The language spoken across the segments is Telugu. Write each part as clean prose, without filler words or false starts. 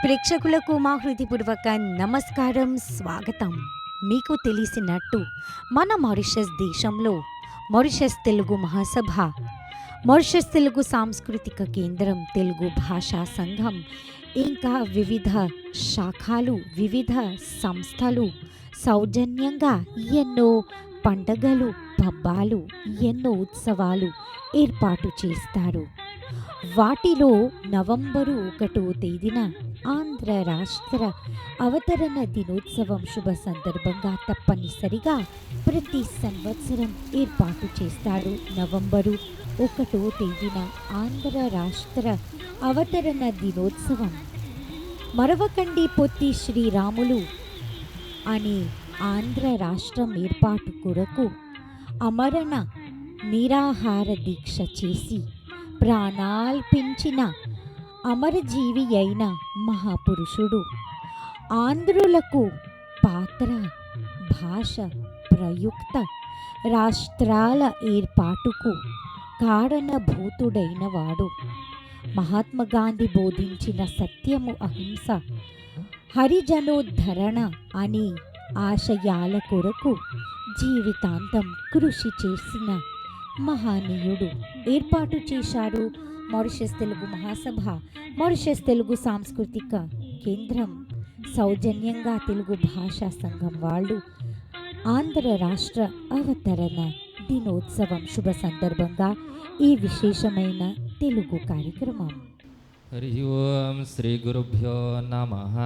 ప్రేక్షకులకు మా హృదయపూర్వక నమస్కారం, స్వాగతం. మీకు తెలిసినట్టు మన మారిషస్ దేశంలో మారిషస్ తెలుగు మహాసభ, మారిషస్ తెలుగు సాంస్కృతిక కేంద్రం, తెలుగు భాషా సంఘం, ఇంకా వివిధ శాఖలు, వివిధ సంస్థలు సౌజన్యంగా ఎన్నో పండగలు, పబ్బాలు, ఎన్నో ఉత్సవాలు ఏర్పాటు చేస్తారు. వాటిలో నవంబరు 1వ తేదీన ఆంధ్ర రాష్ట్ర అవతరణ దినోత్సవం శుభ సందర్భంగా తప్పనిసరిగా ప్రతి సంవత్సరం ఏర్పాటు చేస్తారు. నవంబరు 1వ తేదీన ఆంధ్ర రాష్ట్ర అవతరణ దినోత్సవం. మరవకండి పొత్తి శ్రీరాములు అనే ఆంధ్ర రాష్ట్రం ఏర్పాటు కొరకు అమరణ నిరాహార దీక్ష చేసి ప్రాణాల్పించిన అమరజీవి అయిన మహాపురుషుడు. ఆంధ్రులకు పాత్ర, భాష, ప్రయుక్త రాష్ట్రాల ఏర్పాటుకు కారణభూతుడైన వాడు. మహాత్మా గాంధీ బోధించిన సత్యము, అహింస, హరిజనోద్ధరణ అనే ఆశయాల కొరకు జీవితాంతం కృషి చేసిన మహనీయుడు. ఏర్పాటు చేశారు మారిషస్ తెలుగు మహాసభ, మారిషస్ తెలుగు సాంస్కృతిక కేంద్రం సౌజన్యంగా తెలుగు భాషా సంఘం వాళ్ళు ఆంధ్ర రాష్ట్ర అవతరణ దినోత్సవం శుభ సందర్భంగా ఈ విశేషమైన తెలుగు కార్యక్రమం. హరి ఓం శ్రీ గురుభ్యో నమః.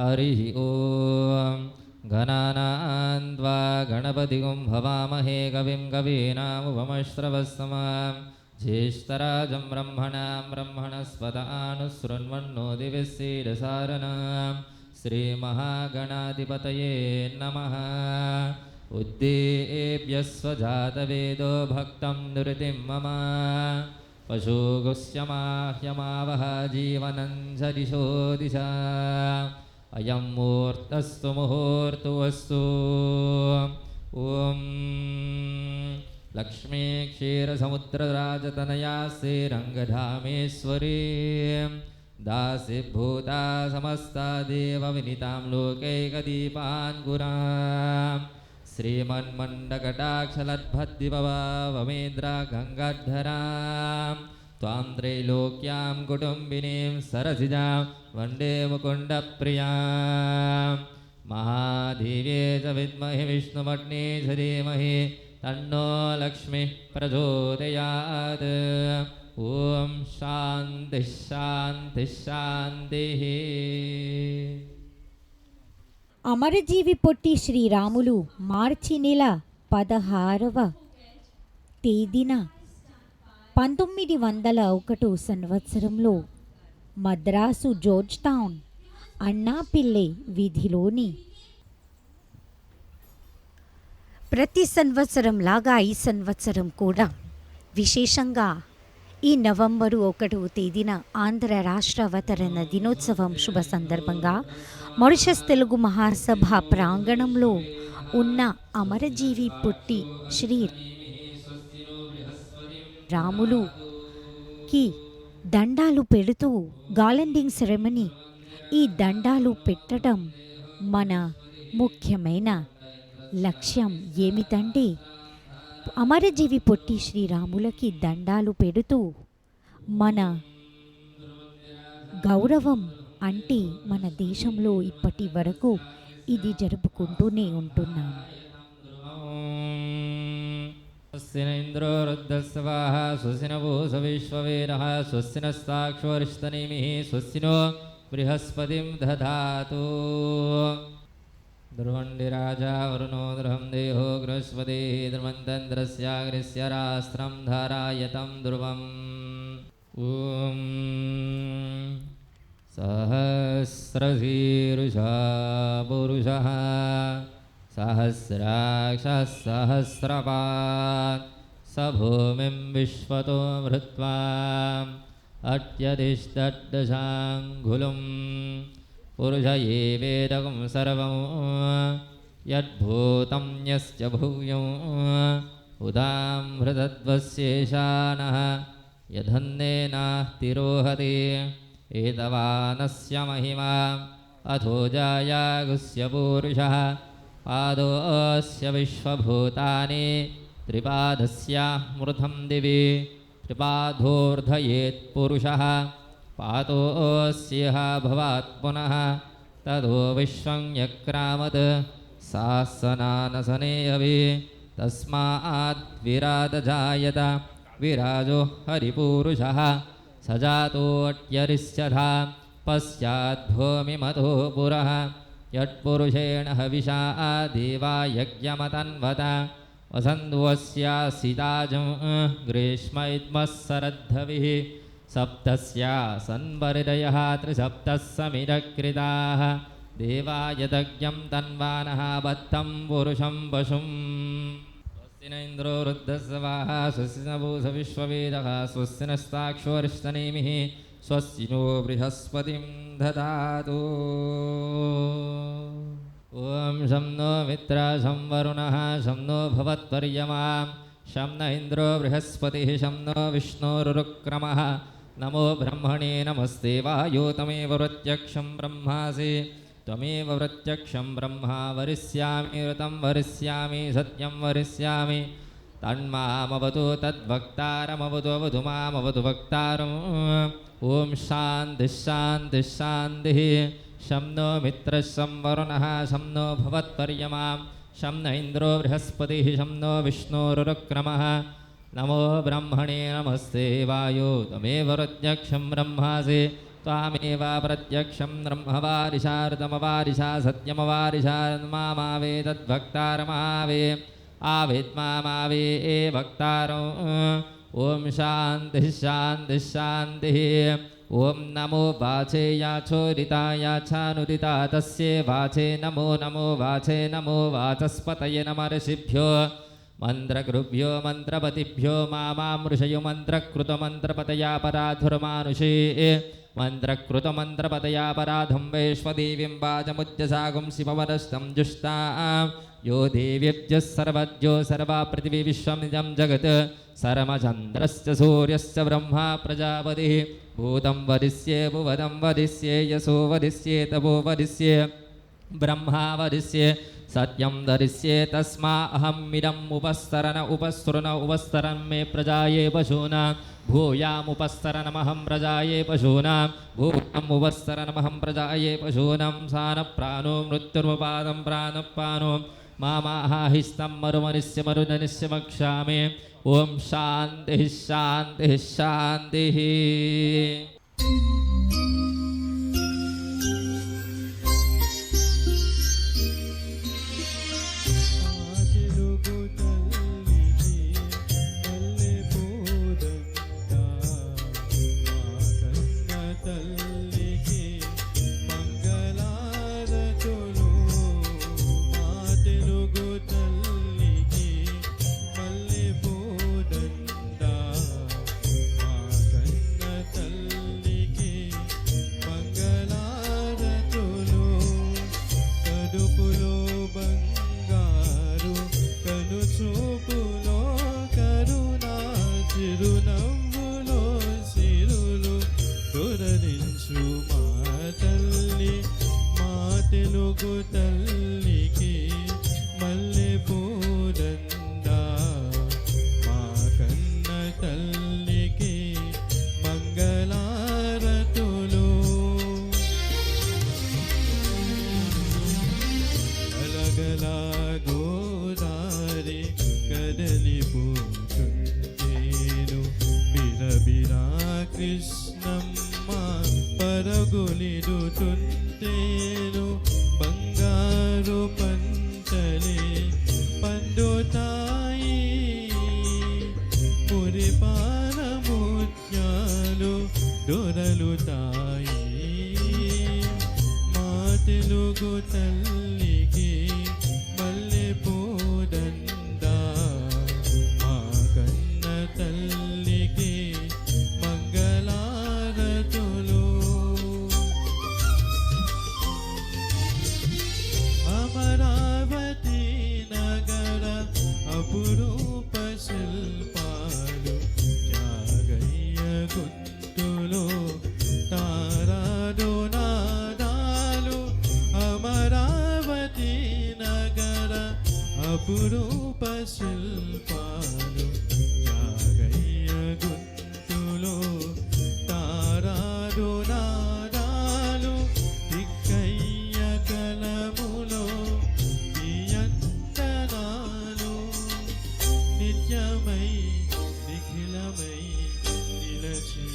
హరి ఓం గణానాన్వా గణపతిం భవామహే కవిం కవీనాముపమశ్రవస్తమాం జ్యేష్ఠరాజం బ్రహ్మణాం బ్రహ్మణస్పత ఆనుశృణ్వన్నోతిభిస్సీదసారణాం శ్రీమహాగణాధిపతయే నమః. ఉద్దేభ్యస్వజాతవేదో భక్తం నిరతిం మమ పశుగుస్యమాహ్యమావహ జీవనం సదిశో దిశా అయం ముహూర్తస్తు ముహూర్తువస్తు. ఓం లక్ష్మీ క్షీరసముద్రరాజతనయా శ్రీరంగధామేశ్వరీ దాసిభూతా సమస్తా దేవ వినితాం లోకైకదీపాన్గురాం శ్రీమన్మండకటాక్షలద్భద్దివమేంద్ర గంగాధరాం త్వాం త్రైలోక్యాం కుటుంబినీం సరసిజాం వందే ముకుండప్రియాం. మహాదేవ్యే చ విద్మహి విష్ణుపత్న్యై చ ధీమహి తన్నో లక్ష్మీ ప్రచోదయాత్. ఓం శాంతి శాంతి శాంతి. అమరజీవి పొట్టి శ్రీరాములు మార్చి నెల 16వ తేదీన 1901 సంవత్సరంలో మద్రాసు జార్జ్ టౌన్ అన్నాపిల్లై వీధిలోని ప్రతి సంవత్సరం లాగా ఈ సంవత్సరం కూడా విశేషంగా ఈ నవంబరు 1వ తేదీన ఆంధ్ర రాష్ట్ర అవతరణ దినోత్సవం శుభ సందర్భంగా మారిషస్ తెలుగు మహాసభ ప్రాంగణంలో ఉన్న అమరజీవి పొట్టి శ్రీ రాములుకి దండాలు పెడుతూ గాలండింగ్ సెరమనీ. ఈ దండాలు పెట్టడం మన ముఖ్యమైన లక్ష్యం ఏమిటంటే అమరజీవి పొట్టి శ్రీరాములకి దండాలు పెడుతూ మన గౌరవం అంటే మన దేశంలో ఇప్పటి వరకు ఇది జరుపుకుంటూనే ఉంటున్నాం. స్వస్తిన ఇంద్రో రుద్రస్వాహ స్వస్తిన భూస విశ్వవేదః స్వస్తిన సాక్షోరిష్టనేమిః స్వస్తినో బృహస్పతిం దధాతు. ధ్రువండి రాజా వరుణో ధ్రువం దేహో బృహస్పతి ధ్రువంతంద్రస్యాగ్రస్య రాస్త్రం ధారాయతం ధ్రువం. ఓం సహస్రశీర్షా పురుషః సహస్రాక్షः సహస్రపాత్ స భూమిం విశ్వతో మృత్వా అత్యధిష్ఠదశాంగుళం. పురుష ఏవేదకం సర్వం యద్భూతం యస్య భూయం ఉదామృతద్వస్యేషానః యధన్నేనాస్తిరోహతి एतवानस्य महिमा अथो जायागुस्य पूरुषः पादोऽस्य विश्वभूतानि त्रिपादस्यामृतं दिवि त्रिपादोर्धयेत् पुरुषः पादोऽस्यः भवात् पुनः ततो विश्वं यक्रामत् सासनानसने अभि तस्मात् विराजजायत विराजो हरिपूरुषः स जातोऽट्यरिष्यथा पश्चाद्भूमिमतो पुरः यत्पुरुषेण हविषा देवा यज्ञमतन्वत वसन्त्वस्यासिताजं ग्रीष्मैद्मः शरद्धविः सप्तस्या सन्वरिदयः त्रिसप्तः समिरकृताः देवायतज्ञं तन्वानः बद्धं पुरुषं पशुं स्वस्ति न इन्द्रो वृद्धस्वाः स्वस्ति न भूष विश्ववेदः स्वस्ति नस्ताक्षोरिष्टनेमिः स्वस्ति नो बृहस्पतिं ददातु ॐ शं नो मित्रः शं वरुणः शं नो भवत्वर्यमा शं न इन्द्रो बृहस्पतिः शं नो विष्णुरुक्रमः नमो ब्रह्मणे नमस्ते वायो तमेव प्रत्यक्षं ब्रह्मासि त्वमेव प्रत्यक्षं ब्रह्मा वरिष्यामि ऋतं वरिष्यामि सत्यं वरिष्यामि तन्मामवतु तद्वक्तारमवतु अवतु मामवतु वक्तारम् ॐ शान्तिः शान्तिः शान्तिः शं नो मित्रः शं वरुणः शं नो भवत्पर्यमां शं न इन्द्रो बृहस्पतिः शं नो विष्णुरुक्रमः नमो ब्रह्मणे नमस्ते वायो तमेव प्रत्यक्षं ब्रह्मासि त्वामेव प्रत्यक्षं ब्रह्मवारिषाऋतमवारिषा सत्यमवारिषा मामावे तद्भक्तारमावे आवेद्मामावे वक्तारम् ॐ शान्तिः शान्तिः शान्तिः ॐ नमो वाचे याचोरिता याचानुदिता तस्ये वाचे नमो नमो वाचे नमो वाचस्पतये नमर्षिभ्यो मन्त्रकृभ्यो मन्त्रपतिभ्यो मामामृषयो मन्त्रकृतमन्त्रपतया पराधुर्मानुषे मन्त्रकृतमन्त्रपतयापराधं वैश्वदेवीं वाचमुद्यसागुं शिववरस्तं जुष्टा यो देव्यभ्यः सर्वज्ञो सर्वा पृथिवी विश्वं निजं जगत् सर्वचन्द्रश्च सूर्यश्च ब्रह्मा प्रजापतिः भूतं वदिष्ये भुवनं वदिष्ये यशो वदिष्ये तपो वदिष्ये ब्रह्मा वदिष्ये सत्यं धरिष्ये तस्मा अहमिदम् उपस्तरन् मे प्रजाये पशूनां भूयामुपस्तरनमहं प्रजाये पशूनां भूतम् उपस्तरनमहं प्रजाये पशूनां सानप्राणो मृत्युर्मुपादं प्राणप्राणो मामाहिस्तं मरुमनिस्य मरुदनिस्य वक्ष्यामि ॐ शान्तिः शान्तिः शान्तिः తారకయ్య గుంటులో అపురూప శిల్పాలు త్యాగయ్య గొంతులో తారాడు నాదాలు దిక్కయ్య కలములో నియంతనాలు నిత్యమై నిఖిలమై నిలచి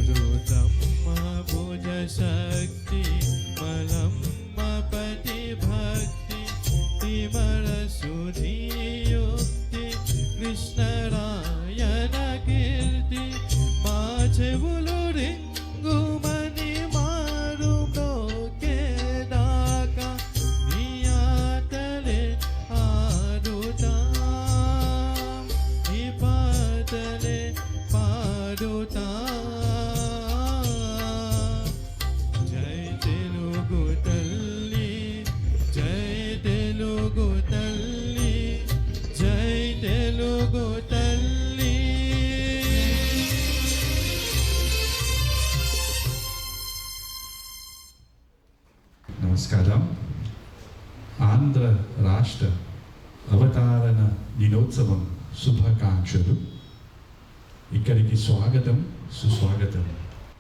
రుతమ్మ భుజ శక్తి మలమ్మ పతి భక్తి తిమర సుధీయుక్తి కృష్ణరాయణ కీర్తి మా చెవులు రింగుమని మారు మ్రోకేదాకా నీ ఆటలే ఆడుతా నీ పాటలే పాడుతా జై తెలుగు తల్లి జై తెలుగు తల్లి జై తెలుగు తల్లి. నమస్కారం. ఆంధ్ర రాష్ట్ర అవతారణ దినోత్సవం శుభాకాంక్షలు. ఇక్కడికి స్వాగతం, సుస్వాగతం.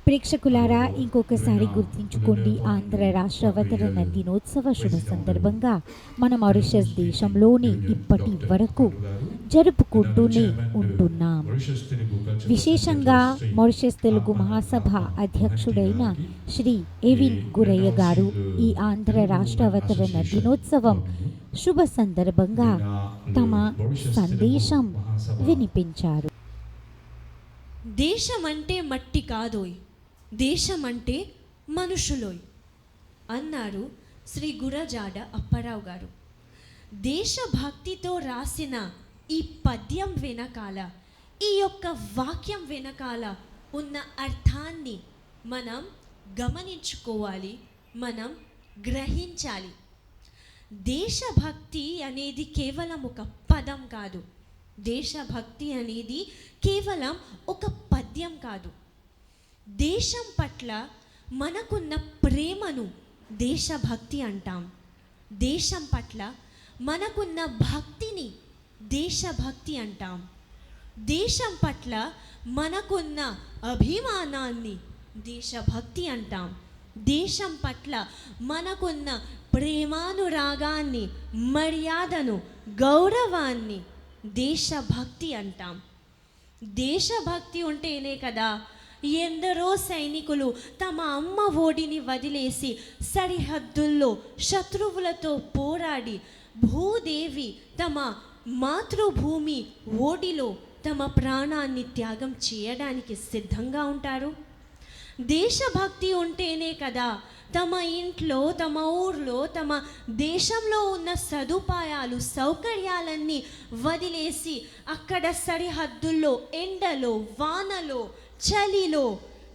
ప్రేక్షకులారా, ఇంకొకసారి గుర్తుంచుకోండి, ఆంధ్ర రాష్ట్ర అవతరణ దినోత్సవ శుభ సందర్భంగా మన మారిషస్ దేశంలోని ఇప్పటి వరకు జరుపుకుంటూనే ఉంటున్నాం. విశేషంగా మారిషస్ తెలుగు మహాసభ అధ్యక్షుడైన శ్రీ ఎవిన్ గురయ్య గారు ఈ ఆంధ్ర రాష్ట్ర అవతరణ దినోత్సవం శుభ సందర్భంగా తమ సందేశం వినిపించారు. దేశం అంటే మట్టి కాదోయ్, దేశం అంటే మనుషులోయ్ అన్నారు శ్రీ గురజాడ అప్పారావు గారు. దేశభక్తితో రాసిన ఈ పద్యం వెనకాల, ఈ యొక్క వాక్యం వెనకాల ఉన్న అర్థాన్ని మనం గమనించుకోవాలి, మనం గ్రహించాలి. దేశభక్తి అనేది కేవలం ఒక పదం కాదు, దేశభక్తి అనేది కేవలం ఒక పద్యం కాదు. దేశం పట్ల మనకున్న ప్రేమను దేశభక్తి అంటాం. దేశం పట్ల మనకున్న భక్తిని దేశభక్తి అంటాం. దేశం పట్ల మనకున్న అభిమానాన్ని దేశభక్తి అంటాం. దేశం పట్ల మనకున్న ప్రేమానురాగాన్ని, మర్యాదను, గౌరవాన్ని దేశభక్తి అంటాం. దేశభక్తి ఉంటేనే కదా ఎందరో సైనికులు తమ అమ్మ ఓడిని వదిలేసి సరిహద్దుల్లో శత్రువులతో పోరాడి భూదేవి తమ మాతృభూమి ఓడిలో తమ ప్రాణాన్ని త్యాగం చేయడానికి సిద్ధంగా ఉంటారు. దేశభక్తి ఉంటేనే కదా తమ ఇంట్లో, తమ ఊర్లో, తమ దేశంలో ఉన్న సదుపాయాలు, సౌకర్యాలన్నీ వదిలేసి అక్కడ సరిహద్దుల్లో ఎండలో, వానలో, చలిలో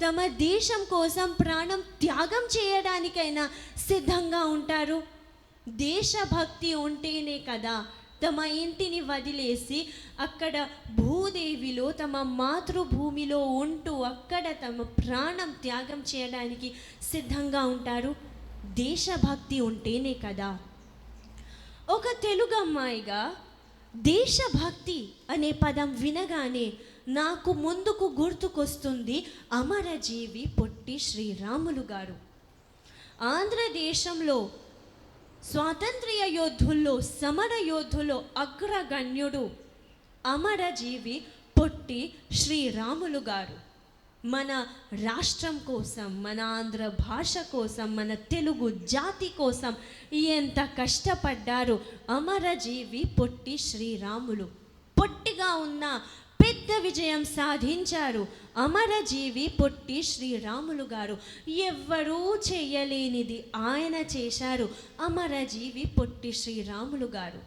తమ దేశం కోసం ప్రాణం త్యాగం చేయడానికైనా సిద్ధంగా ఉంటారు. దేశభక్తి ఉంటేనే కదా తమ ఇంటిని వదిలేసి అక్కడ భూదేవిలో, తమ మాతృభూమిలో ఉంటూ అక్కడ తమ ప్రాణం త్యాగం చేయడానికి సిద్ధంగా ఉంటారు. దేశభక్తి ఉంటేనే కదా. ఒక తెలుగు అమ్మాయిగా దేశభక్తి అనే పదం వినగానే నాకు ముందుకు గుర్తుకొస్తుంది అమరజీవి పొట్టి శ్రీరాములు గారు. ఆంధ్రదేశంలో స్వాతంత్ర్య యోధుల్లో, సమర యోధుల్లో అగ్రగణ్యుడు అమరజీవి పొట్టి శ్రీరాములు గారు. మన రాష్ట్రం కోసం, మన ఆంధ్ర భాష కోసం, మన తెలుగు జాతి కోసం ఎంత కష్టపడ్డారు అమరజీవి పొట్టి శ్రీరాములు. పొట్టిగా ఉన్న పెద్ద విజయం సాధించారు అమరజీవి పొట్టి శ్రీరాములు గారు. ఎవ్వరూ చేయలేనిది ఆయన చేశారు అమరజీవి పొట్టి శ్రీరాములు గారు.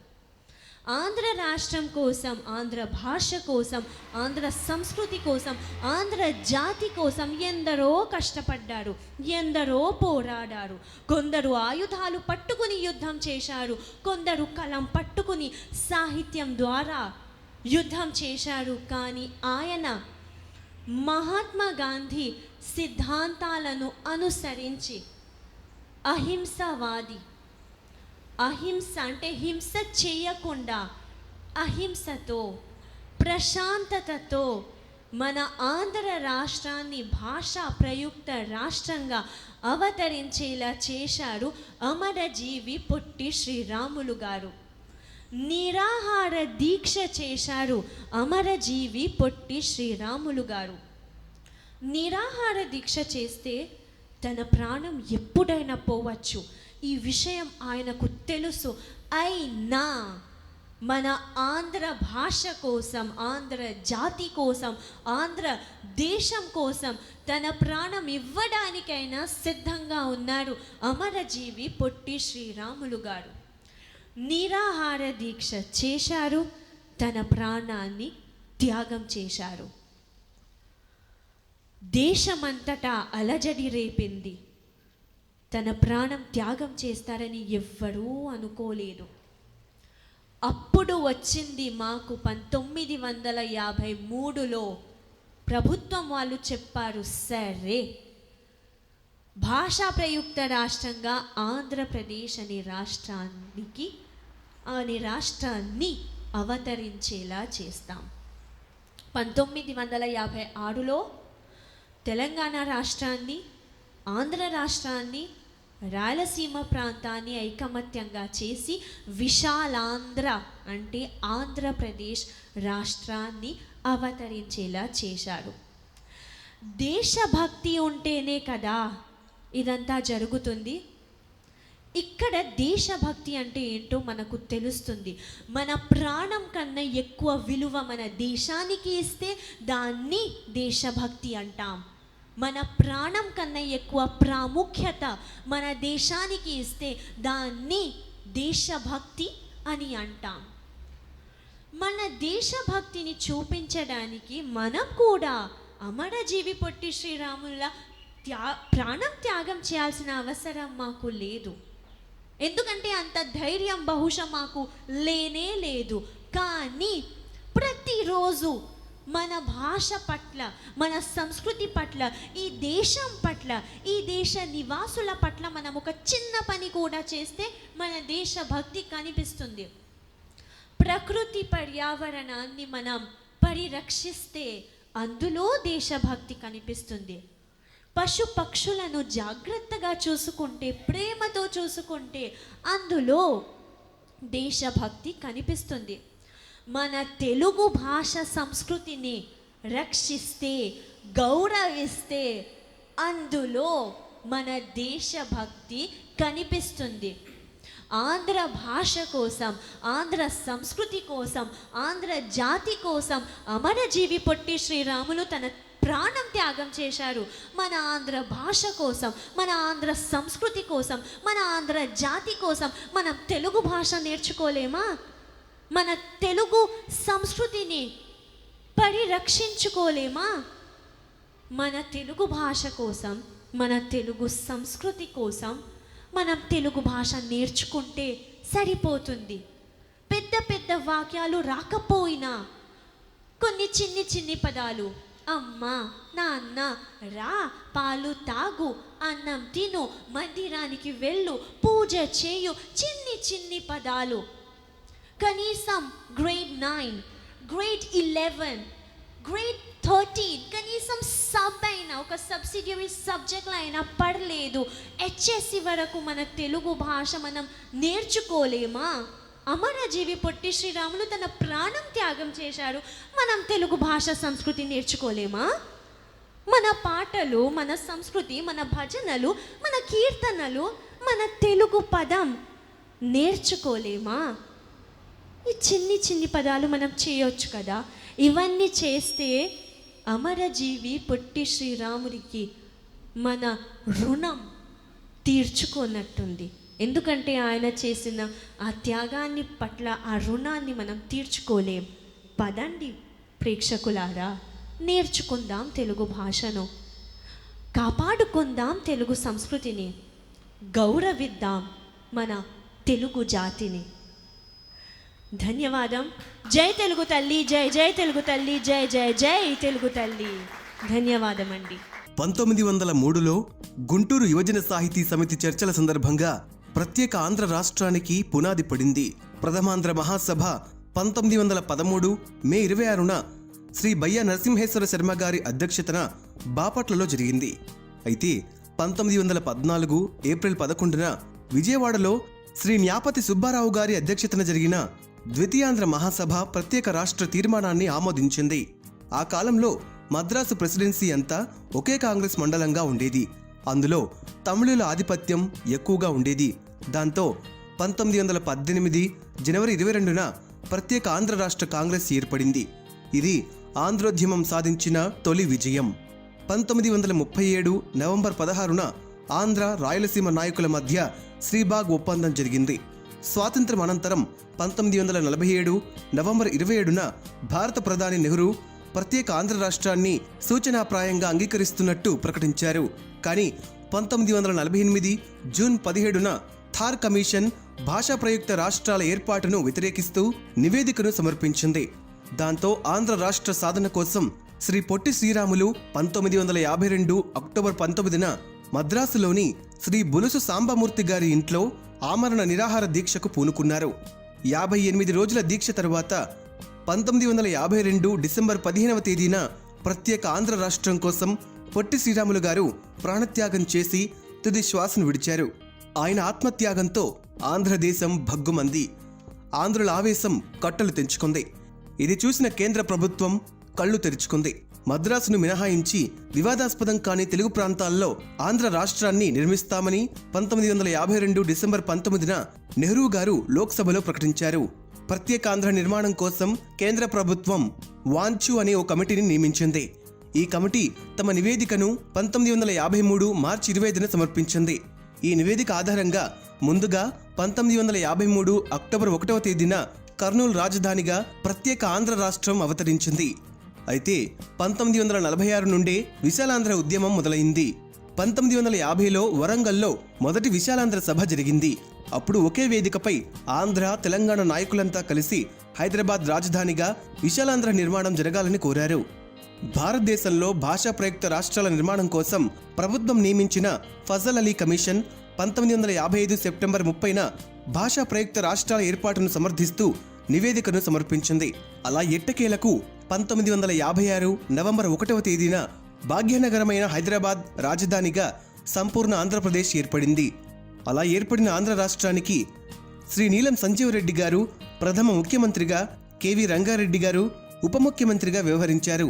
ఆంధ్ర రాష్ట్రం కోసం, ఆంధ్ర భాష కోసం, ఆంధ్ర సంస్కృతి కోసం, ఆంధ్ర జాతి కోసం ఎందరో కష్టపడ్డారు, ఎందరో పోరాడారు. కొందరు ఆయుధాలు పట్టుకుని యుద్ధం చేశారు, కొందరు కలం పట్టుకుని సాహిత్యం ద్వారా యుద్ధం చేశారు. కానీ ఆయన మహాత్మా గాంధీ సిద్ధాంతాలను అనుసరించి అహింసావాది, అహింస అంటే హింస చేయకుండా అహింసతో ప్రశాంతతతో మన ఆంధ్ర రాష్ట్రాన్ని భాషా ప్రయుక్త రాష్ట్రంగా అవతరించేలా చేశారు అమరజీవి పొట్టి శ్రీరాములు గారు. నిరాహార దీక్ష చేశారు అమరజీవి పొట్టి శ్రీరాములు గారు. నిరాహార దీక్ష చేస్తే తన ప్రాణం ఎప్పుడైనా పోవచ్చు. ఈ విషయం ఆయనకు తెలుసు. అయినా మన ఆంధ్ర భాష కోసం, ఆంధ్ర జాతి కోసం, ఆంధ్ర దేశం కోసం తన ప్రాణం ఇవ్వడానికైనా సిద్ధంగా ఉన్నారు అమరజీవి పొట్టి శ్రీరాములు గారు. నిరాహార దీక్ష చేశారు, తన ప్రాణాన్ని త్యాగం చేశారు. దేశమంతటా అలజడి రేపింది. తన ప్రాణం త్యాగం చేస్తారని ఎవ్వరూ అనుకోలేదు. అప్పుడు వచ్చింది మాకు 1953లో ప్రభుత్వం వాళ్ళు చెప్పారు, సరే భాషా ప్రయుక్త రాష్ట్రంగా ఆంధ్రప్రదేశ్ అనే రాష్ట్రాన్ని అవతరించేలా చేస్తాం. 1956లో తెలంగాణ రాష్ట్రాన్ని, ఆంధ్ర రాష్ట్రాన్ని, రాయలసీమ ప్రాంతాన్ని ఐకమత్యంగా చేసి విశాలాంధ్ర అంటే ఆంధ్రప్రదేశ్ రాష్ట్రాన్ని అవతరించేలా చేశారు. దేశభక్తి ఉంటేనే కదా ఇదంతా జరుగుతుంది. ఇక్కడ దేశభక్తి అంటే ఏంటో మనకు తెలుస్తుంది. మన ప్రాణం కన్నా ఎక్కువ విలువ మన దేశానికి ఇస్తే దాన్ని దేశభక్తి అంటాం. మన ప్రాణం కన్నా ఎక్కువ ప్రాముఖ్యత మన దేశానికి ఇస్తే దాన్ని దేశభక్తి అని అంటాం. మన దేశభక్తిని చూపించడానికి మనం కూడా అమరజీవి పొట్టి శ్రీరాముల ప్రాణం త్యాగం చేయాల్సిన అవసరం మాకు లేదు. ఎందుకంటే అంత ధైర్యం బహుశా మాకు లేనే లేదు. కానీ ప్రతిరోజు మన భాష పట్ల, మన సంస్కృతి పట్ల, ఈ దేశం పట్ల, ఈ దేశ నివాసుల పట్ల మనం ఒక చిన్న పని కూడా చేస్తే మన దేశభక్తి కనిపిస్తుంది. ప్రకృతి పర్యావరణాన్ని మనం పరిరక్షిస్తే అందులో దేశభక్తి కనిపిస్తుంది. పశు పక్షులను జాగ్రత్తగా చూసుకుంటే, ప్రేమతో చూసుకుంటే అందులో దేశభక్తి కనిపిస్తుంది. మన తెలుగు భాష సంస్కృతిని రక్షిస్తే, గౌరవిస్తే అందులో మన దేశభక్తి కనిపిస్తుంది. ఆంధ్ర భాష కోసం, ఆంధ్ర సంస్కృతి కోసం, ఆంధ్ర జాతి కోసం అమరజీవి పొట్టి శ్రీరాములు తన ప్రాణం త్యాగం చేశారు. మన ఆంధ్ర భాష కోసం, మన ఆంధ్ర సంస్కృతి కోసం, మన ఆంధ్ర జాతి కోసం మనం తెలుగు భాష నేర్చుకోలేమా? మన తెలుగు సంస్కృతిని పరిరక్షించుకోలేమా? మన తెలుగు భాష కోసం, మన తెలుగు సంస్కృతి కోసం మనం తెలుగు భాష నేర్చుకుంటే సరిపోతుంది. పెద్ద పెద్ద వాక్యాలు రాకపోయినా కొన్ని చిన్ని చిన్ని పదాలు, అమ్మ, నాన్న, రా, పాలు తాగు, అన్నం తిను, మందిరానికి వెళ్ళు, పూజ చేయు, చిన్ని చిన్ని పదాలు కనీసం గ్రేడ్ 9, గ్రేడ్ 11, గ్రేడ్ 13 కనీసం అయినా ఒక సబ్సిడియరీ సబ్జెక్ట్లో అయినా పడలేదు. HSC వరకు మన తెలుగు భాష మనం నేర్చుకోలేమా? అమరజీవి పొట్టి శ్రీరాములు తన ప్రాణం త్యాగం చేశారు. మనం తెలుగు భాష సంస్కృతి నేర్చుకోలేమా? మన పాటలు, మన సంస్కృతి, మన భజనలు, మన కీర్తనలు, మన తెలుగు పదం నేర్చుకోలేమా? ఈ చిన్ని చిన్ని పదాలు మనం చేయొచ్చు కదా. ఇవన్నీ చేస్తే అమరజీవి పొట్టి శ్రీరాముడికి మన రుణం తీర్చుకున్నట్టుంది. ఎందుకంటే ఆయన చేసిన ఆ త్యాగాన్ని పట్ల ఆ రుణాన్ని మనం తీర్చుకోలేం. పదండి ప్రేక్షకులారా, నేర్చుకుందాం తెలుగు భాషను, కాపాడుకుందాం తెలుగు సంస్కృతిని, గౌరవిద్దాం మన తెలుగు జాతిని. ధన్యవాదం. జై తెలుగు తల్లి, జై జై తెలుగు తల్లి, జై జై జై తెలుగు తల్లి. ధన్యవాదం అండి. 1903లో గుంటూరు యువజన సాహితీ సమితి చర్చల సందర్భంగా ప్రత్యేక ఆంధ్ర రాష్ట్రానికి పునాది పడింది. ప్రథమాంధ్ర మహాసభ 1913 మే 26న శ్రీ బయ్య నరసింహేశ్వర శర్మ గారి అధ్యక్షతన బాపట్లలో జరిగింది. అయితే 1914 ఏప్రిల్ 11న విజయవాడలో శ్రీ న్యాపతి సుబ్బారావు గారి అధ్యక్షతన జరిగిన ద్వితీయాంధ్ర మహాసభ ప్రత్యేక రాష్ట్ర తీర్మానాన్ని ఆమోదించింది. ఆ కాలంలో మద్రాసు ప్రెసిడెన్సీ అంతా ఒకే కాంగ్రెస్ మండలంగా ఉండేది. అందులో తమిళుల ఆధిపత్యం ఎక్కువగా ఉండేది. దాంతో 1918 జనవరి 22న ప్రత్యేక ఆంధ్ర రాష్ట్ర కాంగ్రెస్ ఏర్పడింది. ఇది ఆంధ్రోద్యమం సాధించిన తొలి విజయం. 1937 నవంబర్ 16న ఆంధ్ర రాయలసీమ నాయకుల మధ్య శ్రీబాగ్ ఒప్పందం జరిగింది. స్వాతంత్ర్యం అనంతరం 1947 నవంబర్ 27న భారత ప్రధాని నెహ్రూ ప్రత్యేక ఆంధ్ర రాష్ట్రాన్ని సూచనాప్రాయంగా అంగీకరిస్తున్నట్టు ప్రకటించారు. కానీ 1948 జూన్ 17న థార్ కమిషన్ భాషా ప్రయుక్త రాష్ట్రాల ఏర్పాటును వ్యతిరేకిస్తూ నివేదికను సమర్పించింది. దాంతో ఆంధ్ర రాష్ట్ర సాధన కోసం శ్రీ పొట్టి శ్రీరాములు 1952 అక్టోబర్ 19న మద్రాసులోని శ్రీ బులుసు సాంబమూర్తి గారి ఇంట్లో ఆమరణ నిరాహార దీక్షకు పూనుకున్నారు. 58 రోజుల దీక్ష తరువాత 1952 డిసెంబర్ 15వ తేదీన ప్రత్యేక ఆంధ్ర రాష్ట్రం కోసం పొట్టి శ్రీరాములు గారు ప్రాణత్యాగం చేసి తుది శ్వాసను విడిచారు. ఆయన ఆత్మత్యాగంతో ఆంధ్రదేశం భగ్గుమంది. ఆంధ్రుల ఆవేశం కట్టలు తెంచుకుంది. ఇది చూసిన కేంద్ర ప్రభుత్వం కళ్ళు తెరుచుకుంది. మద్రాసును మినహాయించి వివాదాస్పదం కాని తెలుగు ప్రాంతాల్లో ఆంధ్ర రాష్ట్రాన్ని నిర్మిస్తామని 1952 డిసెంబర్ 19న నెహ్రూ గారు లోక్సభలో ప్రకటించారు. ప్రత్యేకాంధ్ర నిర్మాణం కోసం కేంద్ర ప్రభుత్వం వాంచు అనే ఓ కమిటీని నియమించింది. ఈ కమిటీ తమ నివేదికను 1953 మార్చి 25న సమర్పించింది. ఈ నివేదిక ఆధారంగా ముందుగా 1953 అక్టోబర్ 1వ తేదీన కర్నూలు రాజధానిగా ప్రత్యేక ఆంధ్ర రాష్ట్రం అవతరించింది. అయితే 1946 నుండే విశాలాంధ్ర ఉద్యమం మొదలైంది. 1950లో వరంగల్లో మొదటి విశాలాంధ్ర సభ జరిగింది. అప్పుడు ఒకే వేదికపై ఆంధ్ర తెలంగాణ నాయకులంతా కలిసి హైదరాబాద్ రాజధానిగా విశాలాంధ్ర నిర్మాణం జరగాలని కోరారు. భారతదేశంలో భాషా ప్రయుక్త రాష్ట్రాల నిర్మాణం కోసం ప్రభుత్వం నియమించిన ఫజల్ అలీ కమిషన్ 1955 సెప్టెంబర్ 30న భాషా ప్రయుక్త రాష్ట్రాల ఏర్పాటును సమర్థిస్తూ నివేదికను సమర్పించింది. అలా ఎట్టకేలకు 1956 నవంబర్ 1వ తేదీన భాగ్యనగరమైన హైదరాబాద్ రాజధానిగా సంపూర్ణ ఆంధ్రప్రదేశ్ ఏర్పడింది. అలా ఏర్పడిన ఆంధ్ర రాష్ట్రానికి శ్రీ నీలం సంజీవరెడ్డి గారు ప్రథమ ముఖ్యమంత్రిగా, కెవి రంగారెడ్డి గారు ఉప ముఖ్యమంత్రిగా వ్యవహరించారు.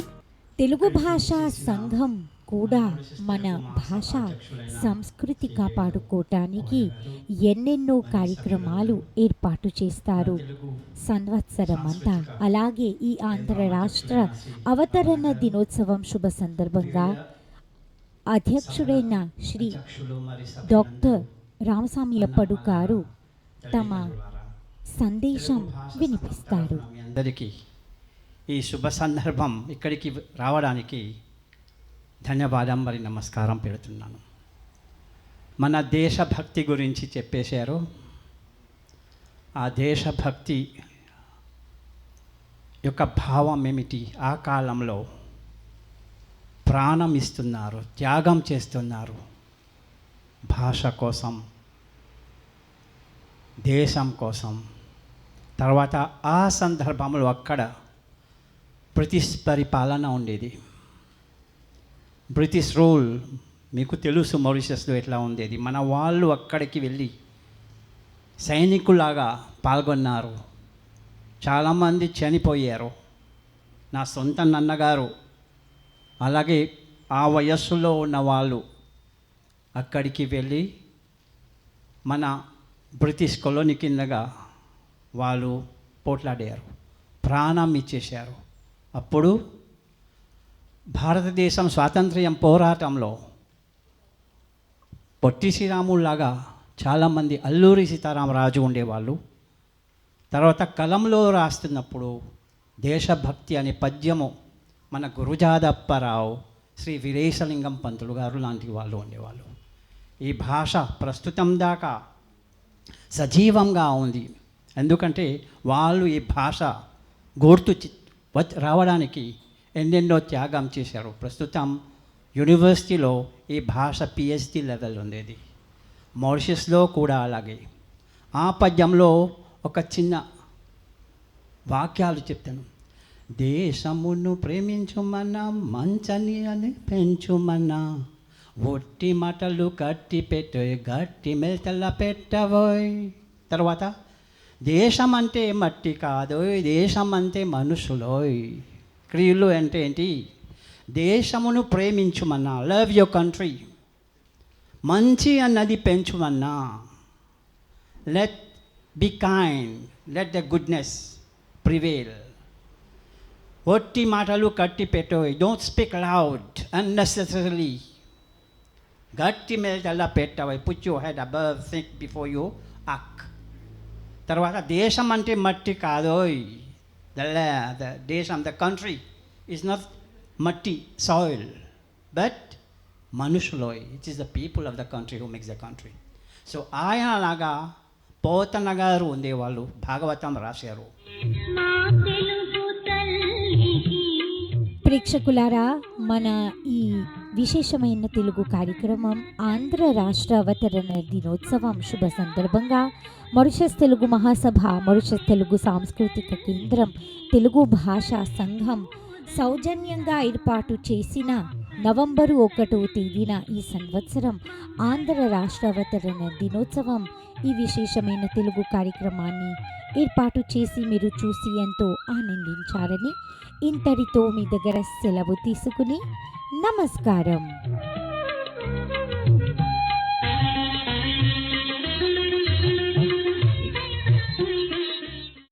తెలుగు భాషా సంఘం కూడా మన భాష సంస్కృతి కాపాడుకోవటానికి ఎన్నెన్నో కార్యక్రమాలు ఏర్పాటు చేస్తారు సంవత్సరమంతా. అలాగే ఈ ఆంధ్ర రాష్ట్ర అవతరణ దినోత్సవం శుభ సందర్భంగా అధ్యక్షుడైన శ్రీ డాక్టర్ రామస్వామి అప్పడు గారు తమ సందేశం వినిపిస్తారు. అందరికీ ఈ శుభ సందర్భం ఇక్కడికి రావడానికి ధన్యవాదం మరి నమస్కారం పెడుతున్నాను. మన దేశభక్తి గురించి చెప్పేశారు. ఆ దేశభక్తి యొక్క భావం ఏమిటి? ఆ కాలంలో ప్రాణం ఇస్తున్నారు, త్యాగం చేస్తున్నారు భాష కోసం, దేశం కోసం. తర్వాత ఆ సందర్భంలో అక్కడ బ్రిటిష్ పరిపాలన ఉండేది. బ్రిటిష్ రూల్ మీకు తెలుసు మారిషస్లో ఎట్లా ఉండేది. మన వాళ్ళు అక్కడికి వెళ్ళి సైనికులాగా పాల్గొన్నారు. చాలామంది చనిపోయారు. నా సొంత నాన్నగారు అలాగే ఆ వయస్సులో ఉన్న వాళ్ళు అక్కడికి వెళ్ళి మన బ్రిటిష్ కొలోనీ కిందగా వాళ్ళు పోట్లాడారు, ప్రాణం ఇచ్చేశారు. అప్పుడు భారతదేశం స్వాతంత్ర్యం పోరాటంలో పొట్టి శ్రీరాములాగా చాలామంది, అల్లూరి సీతారామరాజు ఉండేవాళ్ళు. తర్వాత కలంలో రాస్తున్నప్పుడు దేశభక్తి అనే పద్యము మన గురుజాదప్పారావు, శ్రీ వీరేశలింగం పంతులు గారు లాంటి వాళ్ళు ఉండేవాళ్ళు. ఈ భాష ప్రస్తుతం దాకా సజీవంగా ఉంది. ఎందుకంటే వాళ్ళు ఈ భాష గుర్తు రావడానికి ఎన్నెన్నో త్యాగం చేశారు. ప్రస్తుతం యూనివర్సిటీలో ఈ భాష పిహెచ్డి లెవెల్ ఉండేది. మారిషస్లో కూడా అలాగే. ఆ పద్యంలో ఒక చిన్న వాక్యాలు చెప్తాను. దేశమును ప్రేమించుమన్నా, మంచని అని పెంచుమన్నా, ఒట్టి మాటలు కట్టి పెట్టోయ్, గట్టి మెల్తల పెట్టబోయ్. తర్వాత దేశం అంటే మట్టి కాదోయ్, దేశం అంటే మనుషులోయ్. క్రియలు అంటే ఏంటి? దేశమును ప్రేమించుమన్నా, లవ్ యువర్ కంట్రీ. మంచి అన్నది పెంచుమన్నా, let be kind, let the goodness prevail. ఒట్టి మాటలు కట్టి పెట్టోయ్, డోంట్ స్పీక్ లౌడ్ అన్నెసెసరీలీ. గట్టి మెల్తల పెట్టబోయ్, put your head above, think before you act. తర్వాత దేశం అంటే మట్టి కాదోయ్, ద దేశం, ద కంట్రీ ఈజ్ నాట్ మట్టి, సాయిల్, బట్ మనుషులోయ్. It is the people of the country who makes the country. So ఆయన లాగా పోతన్న గారు ఉండేవాళ్ళు, భాగవతం రాశారు. ప్రేక్షకులారా, మన ఈ విశేషమైన తెలుగు కార్యక్రమం ఆంధ్ర రాష్ట్ర అవతరణ దినోత్సవం శుభ సందర్భంగా మారిషస్ తెలుగు మహాసభ, మారిషస్ తెలుగు సాంస్కృతిక కేంద్రం, తెలుగు భాషా సంఘం సౌజన్యంగా ఏర్పాటు చేసిన నవంబరు 1వ తేదీన ఈ సంవత్సరం ఆంధ్ర రాష్ట్ర అవతరణ దినోత్సవం ఈ విశేషమైన తెలుగు కార్యక్రమాన్ని ఏర్పాటు చేసి మీరు చూసి ఎంతో ఆనందించారని ఇంతటితో మీ దగ్గర సెలవు తీసుకుని నమస్కారం.